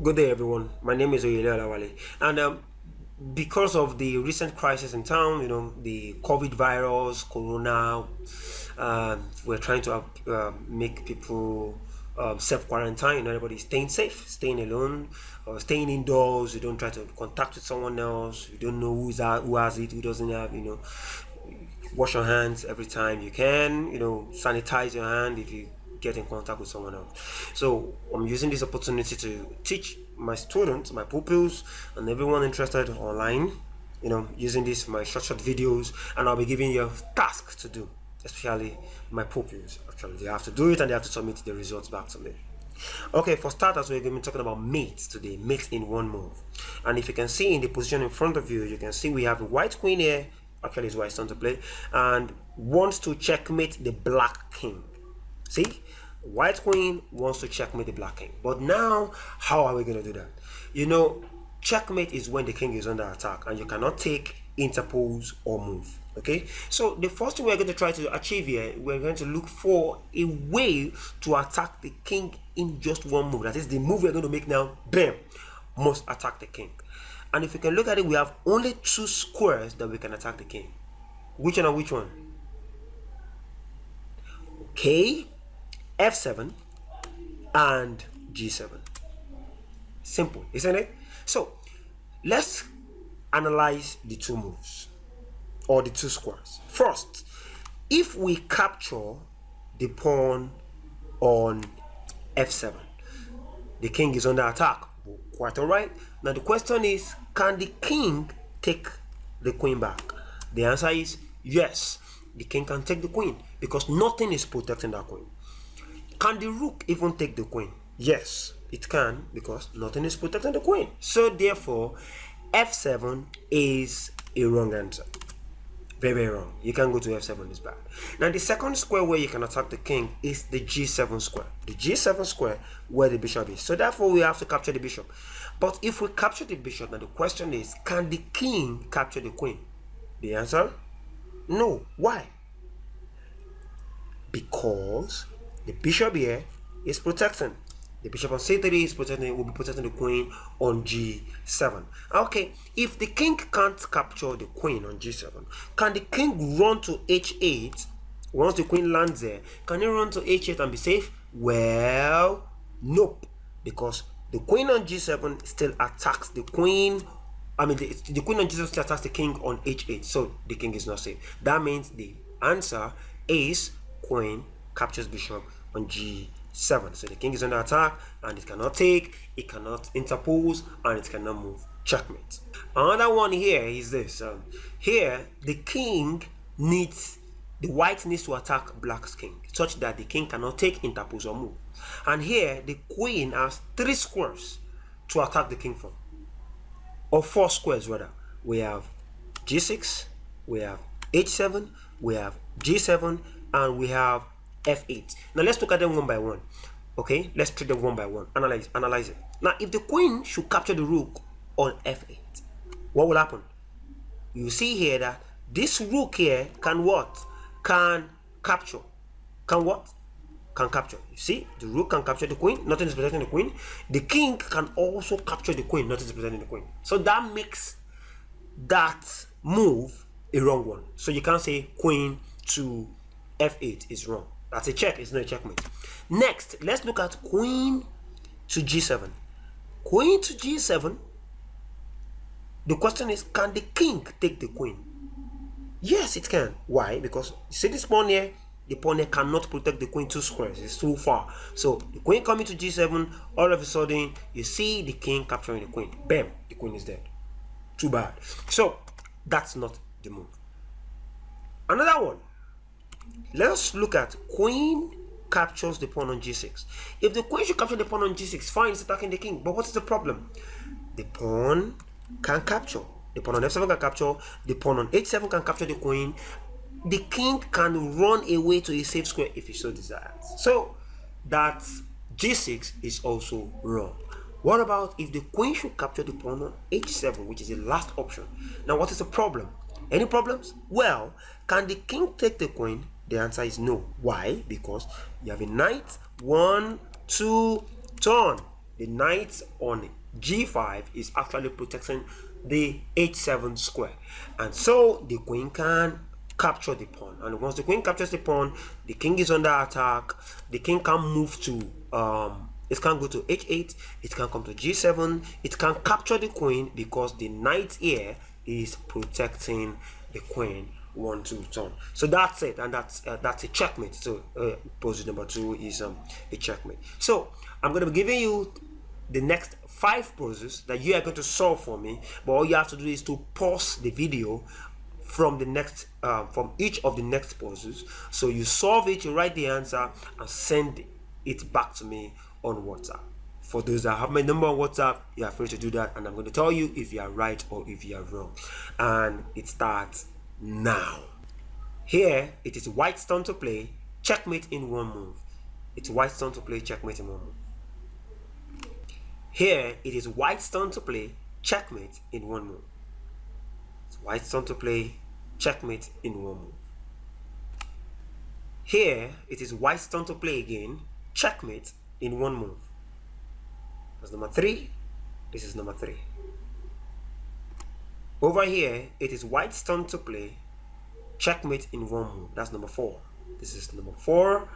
Good day, everyone. My name is Oyele Alawale, and because of the recent crisis in town, the COVID virus, Corona, we're trying to make people self quarantine. Everybody's staying safe, staying alone, or staying indoors. You don't try to contact with someone else. You don't know who has it, who doesn't have. Wash your hands every time you can. Sanitize your hand if you get in contact with someone else. So I'm using this opportunity to teach my students, my pupils, and everyone interested online, using this for my short videos, and I'll be giving you a task to do, especially my pupils. Actually, they have to do it and they have to submit the results back to me. Okay, for starters, we're going to be talking about mates today, mates in one move. And if you can see in the position in front of you, you can see we have a white queen here. Actually, it's white turn to play, and wants to checkmate the black king. See, white queen wants to checkmate the black king. But now, how are we going to do that? Checkmate is when the king is under attack and you cannot take, interpose, or move. Okay, so the first thing we're going to try to achieve here, we're going to look for a way to attack the king in just one move. That is the move we're going to make now. Bam, must attack the king. And if you can look at it, we have only two squares that we can attack the king. Which one and which one? Okay, f7 and g7. Simple, isn't it? So let's analyze the two moves or the two squares. First, if we capture the pawn on f7, the king is under attack. Quite all right. Now the question is, can the king take the queen back? The answer is yes, the king can take the queen because nothing is protecting that queen. Can the rook even take the queen? Yes, it can, because nothing is protecting the queen. So therefore, f7 is a wrong answer. Very, very wrong. You can go to f7, is bad. Now the second square where you can attack the king is the g7 square. The g7 square where the bishop is. So therefore we have to capture the bishop. But if we capture the bishop, now the question is, can the king capture the queen? The answer? No. Why? Because the bishop here is protecting. The bishop on c3 is protecting, will be protecting the queen on g7. Okay, if the king can't capture the queen on g7, can the king run to h8? Once the queen lands there, can he run to h8 and be safe? Well, nope, because the queen on g7 still attacks the queen. The queen on g7 still attacks the king on h8, so the king is not safe. That means the answer is queen captures bishop on g7. So the king is under attack and it cannot take, it cannot interpose, and it cannot move. Checkmate. Another one here is this. Here the white needs to attack black's king such that the king cannot take, interpose, or move. And here the queen has 3 squares to attack the king from, or 4 squares rather. We have g6, we have h7, we have g7, and we have f8. Now let's look at them one by one. Okay, let's treat them one by one. Analyze it. Now if the queen should capture the rook on f8, what will happen? You see here that this rook here can what? Can capture. Can what? Can capture. You see, the rook can capture the queen, nothing is protecting the queen. The king can also capture the queen, nothing is protecting the queen. So that makes that move a wrong one. So you can't say queen to f8 is wrong. That's a check, it's not a checkmate. Next, let's look at queen to g7. Queen to g7. The question is, can the king take the queen? Yes, it can. Why? Because you see this pawn here, the pawn here cannot protect the queen 2 squares. It's too far. So the queen coming to g7, all of a sudden you see the king capturing the queen. Bam, the queen is dead. Too bad. So that's not the move. Another one. Let's look at queen captures the pawn on g6. If the queen should capture the pawn on g6, fine, it's attacking the king. But what is the problem? The pawn can capture. The pawn on f7 can capture. The pawn on h7 can capture the queen. The king can run away to a safe square if he so desires. So that g6 is also wrong. What about if the queen should capture the pawn on h7, which is the last option? Now what is the problem? Any problems? Well, can the king take the queen? The answer is no. Why? Because you have a knight, 1, 2, turn. the knight on g5 is actually protecting the h7 square, and so the queen can capture the pawn. And once the queen captures the pawn, the king is under attack. The king can move to it can go to h8, it can come to g7, it can capture the queen because the knight here is protecting the queen 1-2 turn. So that's it, and that's a checkmate. So position number 2 is a checkmate. So I'm going to be giving you the next 5 poses that you are going to solve for me, but all you have to do is to pause the video from the next from each of the next poses. So you solve it, you write the answer, and send it back to me on WhatsApp. For those that have my number on WhatsApp, you are free to do that, and I'm going to tell you if you are right or if you are wrong. And it starts now. Here it is white's turn to play checkmate in one move. It's white's turn to play checkmate in one move. Here it is white's turn to play checkmate in one move. It's white's turn to play checkmate in one move. Here it is white's turn to play again checkmate in one move. That's number 3. This is number 3. Over here it is white's turn to play checkmate in one move. That's number 4. This is number 4.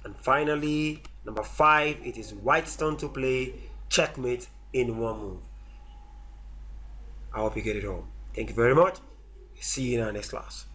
And finally, number 5, it is white's turn to play checkmate in one move. I hope you get it all. Thank you very much. See you in our next class.